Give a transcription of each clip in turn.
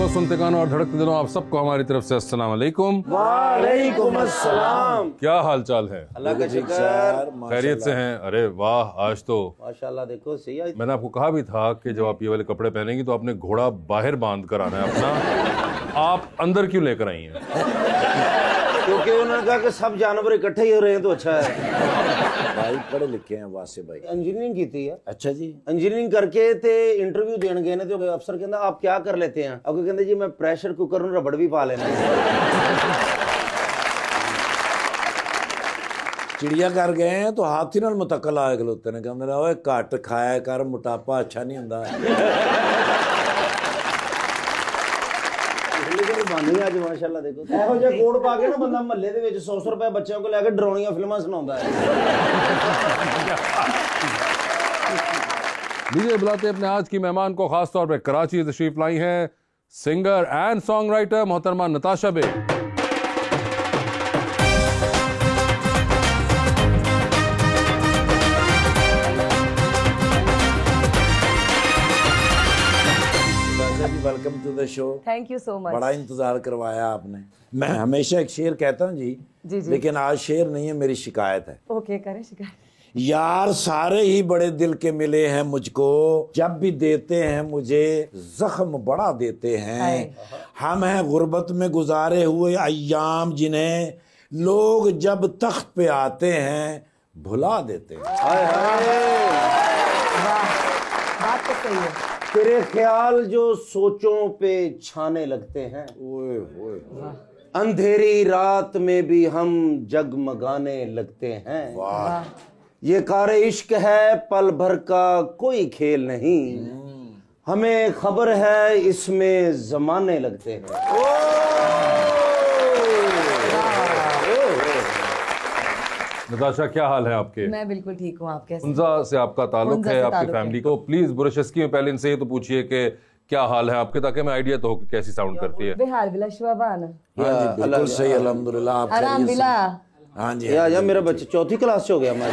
को सुनते कानों और धड़कते दिलों आप सबको हमारी तरफ से अस्सलाम वालेकुम। वालेकुम अस्सलाम। क्या हाल चाल है? अल्लाह का शुक्र, खैरियत से हैं? अरे वाह, आज तो माशाल्लाह। देखो सही है। मैंने आपको कहा भी था कि जब आप ये वाले कपड़े पहनेंगी तो आपने घोड़ा बाहर बांध कर आना है अपना। आप अंदर क्यों लेकर आई हैं? क्योंकि उन्होंने कहा कि सब जानवर इकट्ठे ही हो रहे हैं तो अच्छा है। भाई पढ़े लिखे हैं वासे भाई। इंजीनियरिंग की थी। अच्छा जी। इंजीनियरिंग करके ते इंटरव्यू देने गए ने तो अफसर कहता आप क्या कर लेते हैं? अब कहते जी मैं प्रेशर कुकर और रबड़ भी पा लेना। चिड़ियाघर गए हैं तो हाथी नाल मुतकल आए खलोते ने कहंदे ओए घट खाया कर मोटापा अच्छा नहीं हुंदा। आज माशाल्लाह देखो ਇਹੋ ਜਿਹਾ ਕੋਡ ਪਾ ਕੇ ਨਾ ਬੰਦਾ ਮਹੱਲੇ ਦੇ ਵਿੱਚ 100 ਰੁਪਏ ਬੱਚਿਆਂ ਕੋਲ ਲੈ ਕੇ ਡਰਾਉਣੀਆਂ ਫਿਲਮਾਂ ਸੁਣਾਉਂਦਾ है। लीजिए बुलाते हैं अपने आज की मेहमान को, खास तौर पे कराची तशरीफ लाई हैं सिंगर एंड सॉन्ग राइटर मोहतरमा नताशा बे। Welcome to the show. Thank you so much. बड़ा इंतजार करवाया आपने। मैं हमेशा एक शेर कहता हूँ जी, लेकिन आज शेर नहीं है, मेरी शिकायत है। ओके करें शिकायत। यार सारे ही बड़े दिल के मिले हैं मुझको, जब भी देते हैं मुझे जख्म बड़ा देते हैं। हम हैं गुर्बत में गुजारे हुए अय्याम, जिन्हें लोग जब तख्त पे आते हैं भुला देते हैं। बात तो सही है। तेरे ख्याल जो सोचों पे छाने लगते हैं, ओए ओए अंधेरी रात में भी हम जगमगाने लगते हैं। वाह। ये कार इश्क है, पल भर का कोई खेल नहीं, हमें खबर है इसमें जमाने लगते हैं। नताशा क्या हाल है आपके? मैं बिल्कुल ठीक हूँ। आप कैसे? हुंजा से आपका ताल्लुक हुंजा है, से आपकी ताल्लुक फैमिली है। को प्लीज बुरशस्की में पहले इनसे ये तो पूछिए कि क्या हाल है आपके, ताकि मैं आइडिया तो हो कि कैसी साउंड करती है। बिहार बिला शुभाबाना। हाँ जी बिल्कुल सही, अल्हम्दुलिल्लाह। आप आराम खैरियत से? बिला। हाँ जी। या मेरा बच्चा चौथी क्लास से हो गया मैं।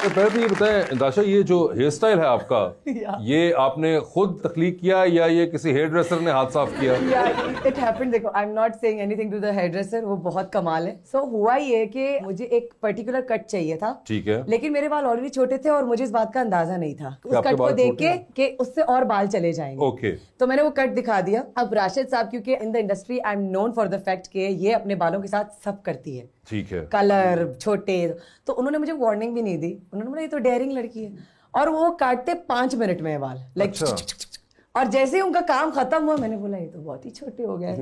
तो पहले तो ये बताएं नताशा, ये जो हेयर स्टाइल है आपका, ये आपने खुद तख्लीक किया या ये किसी हेयर ड्रेसर ने हाथ साफ किया? It happened. देखो I am not saying anything to the hairdresser, वो बहुत कमाल है। सो हुआ ये कि मुझे एक पर्टिकुलर कट चाहिए था, ठीक है, लेकिन मेरे बाल ऑलरेडी छोटे थे और मुझे इस बात का अंदाजा नहीं था उस आपके कट को बाल देख छोटे के कि उससे और बाल चले जाएंगे। ओके। तो मैंने वो कट दिखा दिया। अब राशिद साहब, क्योंकि in the industry I am known for the fact कि ये अपने बालों के साथ सब करती है, ठीक है, कलर छोटे, तो उन्होंने मुझे वार्निंग भी नहीं दी। उन्होंने बोला ये तो डेयरिंग लड़की है, और वो काटते 5 मिनट में बाल लाइक। अच्छा। और जैसे ही उनका काम खत्म हुआ मैंने बोला ये तो बहुत ही छोटे हो गए।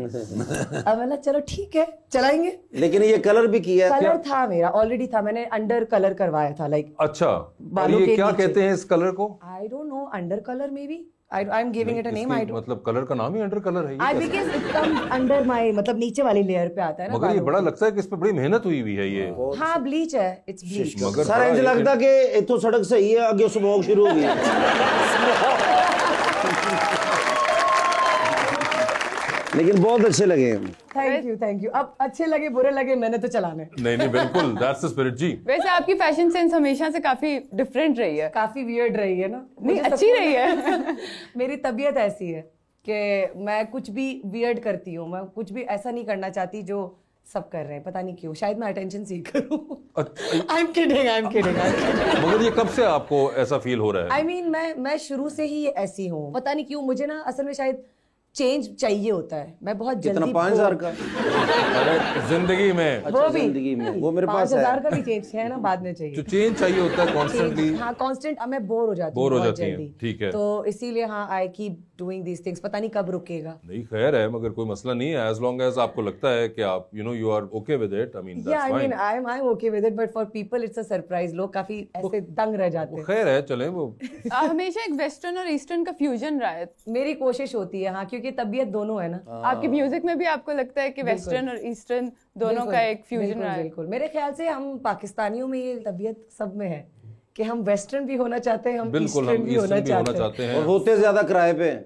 अब मैंने चलो ठीक है चलाएंगे। लेकिन ये कलर भी किया है। कलर था मेरा ऑलरेडी था, मैंने अंडर कलर करवाया था लाइक। अच्छा, और बालों ये के क्या नीचे। कहते हैं इस कलर को? I don't know, under colour may be. I am giving it a name. I don't, मतलब कलर का नाम ही अंडर कलर है? I because it comes under my, मतलब नीचे वाली लेयर पे आता है ना। मगर ये बड़ा लगता है कि इस पे बड़ी मेहनत हुई हुई है ये। हाँ ब्लीच है, इट्स ब्लीच। मगर सारा इंज लगता कि इथों सड़क सही है, आगे स्मोक शुरू हो गई। लेकिन बहुत अच्छे लगे। Thank you. अब अच्छे लगे बुरे लगे, मैंने तो चलाने। नहीं बिल्कुल, दैट्स द स्पिरिट जी। वैसे आपकी फैशन सेंस हमेशा से काफी डिफरेंट रही है। काफी वियर्ड रही है ना? नहीं, अच्छी रही है। मेरी तबीयत ऐसी है कि मैं कुछ भी वियर्ड करती हूँ, मैं कुछ भी ऐसा नहीं करना चाहती जो सब कर रहे हैं। पता नहीं क्यों, शायद मैं अटेंशन सीख करूँ। I am kidding. मगर ये कब से आपको ऐसा फील हो रहा है? आई मीन मैं शुरू से ही ऐसी हूँ, पता नहीं क्यों। मुझे ना असल में शायद चेंज चाहिए होता है। मैं बहुत कितना जल्दी 5000 का? अरे जिंदगी में वो भी जिंदगी में वो मेरे पास है। 5000 का भी चेंज है ना, बाद में चाहिए। जो चेंज चाहिए होता है कॉन्स्टेंटली। हाँ कांस्टेंट। मैं बोर हो जाती बोर हो बहुत जाती हैं, जल्दी। ठीक है। तो इसीलिए हाँ I keep doing these things. पता नहीं कब रुकेगा। नहीं खैर है, मगर कोई मसला नहीं है, एज लॉन्ग एज आपको लगता है कि आप you are okay with it. I mean Yeah, that's I mean, fine. I'm okay with it, but for people it's a surprise. लोग काफी ऐसे दंग रह जाते हैं। खैर है, चलें वो। हमेशा एक वेस्टर्न और ईस्टर्न का फ्यूजन रहा है। मेरी कोशिश होती है हाँ, क्योंकि तबीयत दोनों है ना। आपके म्यूजिक में भी आपको लगता है कि वेस्टर्न और ईस्टर्न दोनों का एक फ्यूजन रहा है? बिल्कुल। मेरे ख्याल से हम पाकिस्तानियों में ये तबीयत सब में है कि हम वेस्टर्न भी होना चाहते हैं, हम बिल्कुल, ईस्टर्न हम भी होना ईस्टर्न भी होना चाहते हैं। चाहते हैं। और होते ज्यादा किराए पे हैं।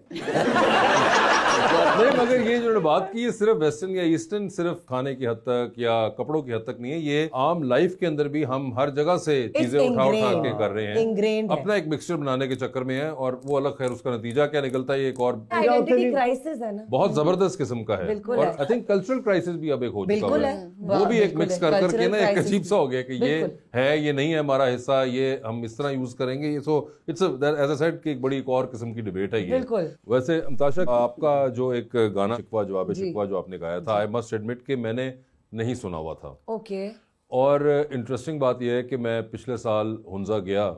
नहीं, मगर ये जो बात की, ये सिर्फ वेस्टर्न या ईस्टर्न सिर्फ खाने की हद तक या कपड़ों की हद तक नहीं है, ये आम लाइफ के अंदर भी हम हर जगह से चीजें उठा के कर रहे हैं, अपना एक मिक्सचर बनाने के चक्कर में है, और वो अलग। खैर उसका नतीजा क्या निकलता है, एक और आइडेंटिटी क्राइसिस है ना, बहुत जबरदस्त किस्म का है। और आई थिंक कल्चरल क्राइसिस भी अब एक हो चुका है, वो भी एक मिक्स कर करके ना एक अजीब सा हो गया कि ये है, ये नहीं है हमारा हिस्सा, ये हम इस तरह यूज करेंगे। ये so it's as I said कि एक बड़ी एक और किस्म की डिबेट है ये। वैसे ताशा, आपका जो एक गाना शिकवा जवाब शिकवा जो आपने गाया था, आई मस्ट एडमिट कि मैंने नहीं सुना हुआ था। ओके। और इंटरेस्टिंग बात यह है कि मैं पिछले साल हुंजा गया,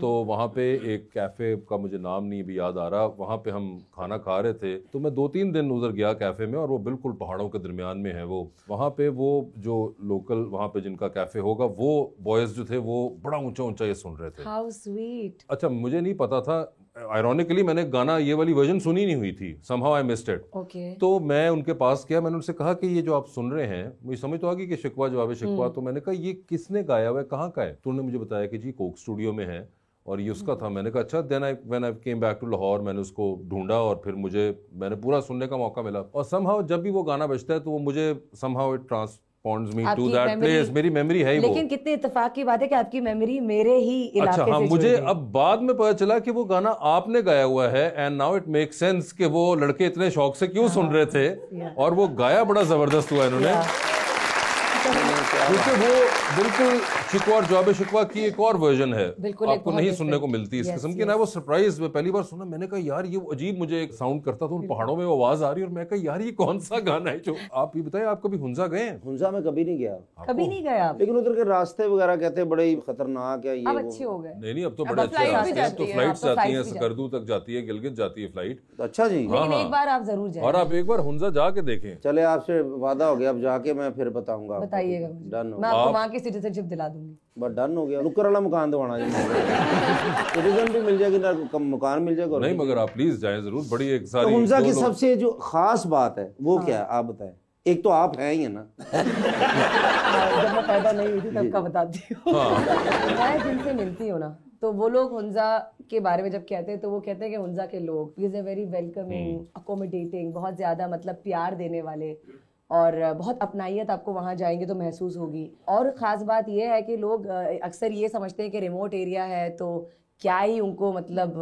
तो वहाँ पे एक कैफ़े का मुझे नाम नहीं भी याद आ रहा, वहाँ पे हम खाना खा रहे थे, तो मैं 2-3 दिन उधर गया कैफ़े में, और वो बिल्कुल पहाड़ों के दरमियान में है वो। वहाँ पे वो जो लोकल वहाँ पे जिनका कैफ़े होगा, वो बॉयज़ जो थे वो बड़ा ऊंचा ऊंचा ये सुन रहे थे। How sweet. अच्छा, मुझे नहीं पता था, आयरॉनिकली मैंने गाना ये वाली वर्जन सुनी नहीं हुई थी, somehow I missed it। Okay. तो मैं उनके पास गया, मैंने उनसे कहा कि ये जो आप सुन रहे हैं, मुझे समझ तो आ गई कि शिकवा जवाब शिकवा, तो मैंने कहा ये किसने गाया हुआ है, कहाँ का है? तो उन्होंने मुझे बताया कि जी कोक स्टूडियो में है और ये उसका था। मैंने कहा अच्छा। Then when I came back to Lahore, मैंने उसको ढूंढा और फिर मैंने पूरा सुनने का मौका मिला, और समहाउ जब भी वो गाना बजता है तो वो मुझे somehow it transports me to that place. मेरी मेमोरी है ही वो। लेकिन कितने इत्तेफाक की बात है कि आपकी मेमोरी मेरे ही इलाके अच्छा, हाँ, से मुझे अब बाद में पता चला कि वो गाना आपने गाया हुआ है, and now it make sense कि वो लड़के इतने शौक से क्यों सुन रहे थे, और वो गाया बड़ा जबरदस्त हुआ इन्होंने, क्योंकि वो बिल्कुल शिकवा और जवाब शिकवा की एक और वर्जन है, आपको नहीं सुनने को मिलती इस किस्म की ना। वो सरप्राइज में पहली बार सुना, मैंने कहा यार ये अजीब, मुझे एक साउंड करता था, उन पहाड़ों में वो आवाज आ रही है, और मैं कहा यार ये कौन सा गाना है जो। आप ये बताएं, आप कभी हुंजा गए हैं? हुंजा में कभी नहीं गया। कभी नहीं गया? लेकिन उधर के रास्ते वगैरह कहते हैं बड़े ही खतरनाक है, ये अब अच्छे हो गए। नहीं, अब तो बड़े अच्छे रास्ते हैं, तो फ्लाइट्स जाती हैं, सकरदू तक जाती है, गिलगित जाती है फ्लाइट। अच्छा जी। लेकिन एक बार आप जरूर जाएं, और आप एक बार हुंजा जाके देखें। चले, आपसे वादा हो गया, अब जाके मैं फिर बताऊंगा। बताइएगा, डन हो, मैं आपको वहाँ की सिटीजनशिप दिला दूंगी। बस डन हो गया। नुक्कर वाला मकान दवाना जी, सिटीजन भी मिल जाएगी ना, मकान मिल जाएगा। नहीं, मगर आप प्लीज जाएं जरूर, बड़ी एक तो सारी। हुंजा की सबसे जो खास बात है वो क्या है, आप बताएं। एक तो आप हैं ही है ना। जब मैं पैदा नहीं हुई थी तब का बताती हूँ। मैं जिनसे मिलती हूँ ना, तो वो लोग हुंजा के बारे में जब कहते हैं तो वो कहते हैं कि हुंजा के लोग is a very welcoming, accommodating, बहुत ज्यादा मतलब प्यार देने वाले, और बहुत अपनाइयत आपको वहाँ जाएंगे तो महसूस होगी। और ख़ास बात यह है कि लोग अक्सर ये समझते हैं कि रिमोट एरिया है तो क्या ही उनको मतलब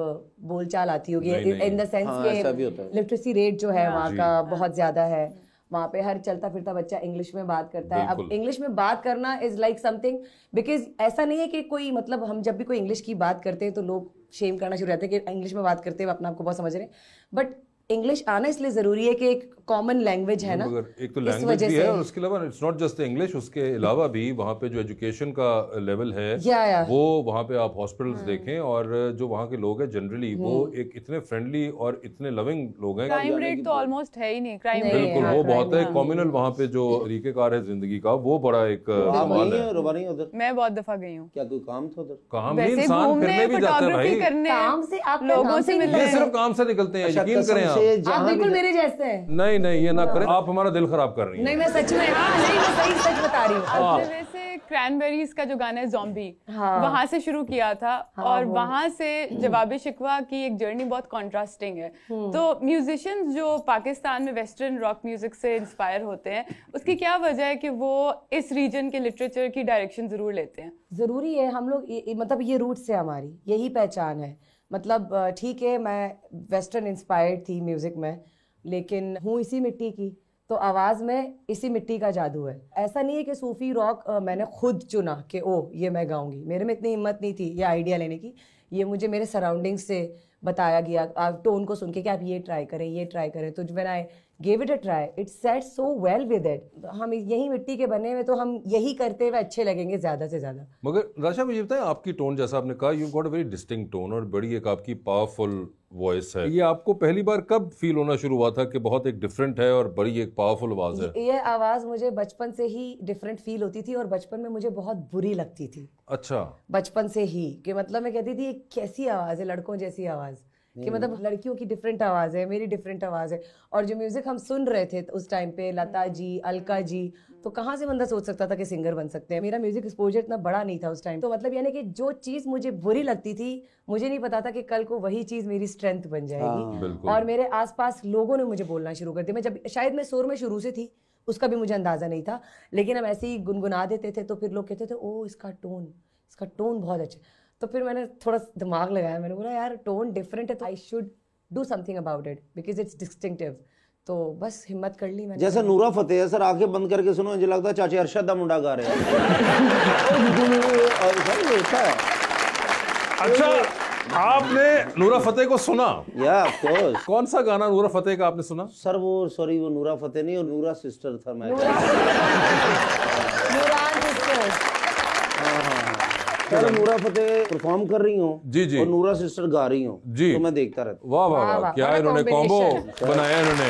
बोलचाल आती होगी, इन द सेंस के लिटरेसी रेट जो है वहाँ का बहुत ज़्यादा है। वहाँ पे हर चलता फिरता बच्चा इंग्लिश में बात करता है। अब इंग्लिश में बात करना इज लाइक समथिंग, बिकॉज ऐसा नहीं है कि कोई मतलब हम जब भी कोई इंग्लिश की बात करते हैं तो लोग शेम करना शुरू रहते हैं कि इंग्लिश में बात करते हैं, अपने आप को बहुत समझ रहे हैं, बट इंग्लिश आना इसलिए जरूरी है कि एक कॉमन लैंग्वेज है ना, एक तो लैंग्वेज भी है, और उसके अलावा इट्स नॉट जस्ट इंग्लिश, उसके अलावा भी वहाँ पे जो एजुकेशन का लेवल है वो, वहाँ पे आप हॉस्पिटल्स देखें, और जो वहाँ के लोग हैं जनरली वो एक इतने फ्रेंडली और इतने लविंग लोग हैं। क्राइम रेट तो ऑलमोस्ट है ही नहीं, क्राइम रेट बिल्कुल वो बहुत है। कम्युनल वहाँ पे जो तरीकेकार है जिंदगी का, वो बड़ा एक कमाल है। उधर मैं बहुत दफा गई हूँ। क्या कोई काम था उधर? काम नहीं, इंसान फिरने भी जाता है भाई, काम से आप लोगों से मिलने, ये सिर्फ काम से निकलते हैं, यकीन करें आप बिल्कुल मेरे जैसे हैं। नहीं नहीं, ये ना करें, आप हमारा दिल खराब कर रही हैं। नहीं, मैं सच में, हाँ नहीं, मैं सही सच बता रही हूँ। वैसे क्रैनबेरीज का जो गाना है ज़ॉम्बी, वहां से शुरू किया था, और वहां से जवाब शिकवा की एक जर्नी बहुत कॉन्ट्रास्टिंग है। तो म्यूजिशियंस जो पाकिस्तान में वेस्टर्न रॉक म्यूजिक से इंस्पायर होते हैं, उसकी क्या वजह है कि वो इस रीजन के लिटरेचर की डायरेक्शन जरूर लेते हैं? जरूरी है, हम लोग मतलब ये रूट से हमारी यही पहचान है। मतलब ठीक है, मैं वेस्टर्न इंस्पायर्ड थी म्यूजिक में, लेकिन हूँ इसी मिट्टी की, तो आवाज़ में इसी मिट्टी का जादू है। ऐसा नहीं है कि सूफी रॉक मैंने खुद चुना कि ओह ये मैं गाऊंगी, मेरे में इतनी हिम्मत नहीं थी ये आइडिया लेने की, ये मुझे मेरे सराउंडिंग्स से बताया गया, टोन को सुन के कि आप ये ट्राई करें, ये ट्राई करें। तो when I gave it a try, it set so well with it. हम यही मिट्टी के बने हुए, तो हम यही करते हुए अच्छे लगेंगे ज्यादा से ज्यादा। मगर राशा, मुझे बताएं, आपकी टोन, जैसा आपने कहा, you got a very distinct tone, और बड़ी एक आपकी पावरफुल वॉइस है। ये आपको पहली बार कब फील होना शुरू हुआ था कि बहुत एक डिफरेंट है और बड़ी एक पावरफुल आवाज है? ये आवाज मुझे बचपन से ही डिफरेंट फील होती थी, और बचपन में मुझे बहुत बुरी लगती थी। अच्छा। बचपन से ही, कि मतलब मैं कहती थी ये कैसी आवाज है, लड़कों जैसी आवाज, कि मतलब लड़कियों की डिफरेंट आवाज है, मेरी डिफरेंट आवाज है। और जो म्यूजिक हम सुन रहे थे उस टाइम पे, लता जी, अलका जी, तो कहाँ से बंदा सोच सकता था कि सिंगर बन सकते हैं। मेरा म्यूजिक एक्सपोजर इतना बड़ा नहीं था उस टाइम। तो मतलब यानी कि जो चीज मुझे बुरी लगती थी, मुझे नहीं पता था कि कल को वही चीज मेरी स्ट्रेंथ बन जाएगी। और मेरे आसपास लोगों ने मुझे बोलना शुरू कर दिया। मैं जब शायद मैं सुर में शुरू से थी, उसका भी मुझे अंदाजा नहीं था, लेकिन हम ऐसे ही गुनगुना देते थे तो फिर लोग कहते थे ओ इसका टोन बहुत अच्छा। तो फिर मैंने थोड़ा दिमाग लगाया, मैंने बोला यार टोन डिफरेंट है तो I should do something about it because it's distinctive. तो बस हिम्मत कर ली मैंने। जैसे नूरा फतेह है सर, आंखें बंद करके सुनो, मुझे लगता है चाचे अरशद दा मुंडा गा रहे हैं। अच्छा, आपने नूरा फतेह को सुना? या ऑफ कोर्स। कौन सा गाना नूरा फतेह का आपने सुना? सर वो सॉरी वो नूरा फतेह नहीं, और नूरा सिस्टर था। मैं सर नूरा फतेह परफॉर्म कर रही हूँ जी जी, और नूरा सिस्टर गा रही हूँ जी, तो मैं देखता रहता। वाह वाह वाह, क्या इन्होंने कॉम्बो बनाया इन्होंने।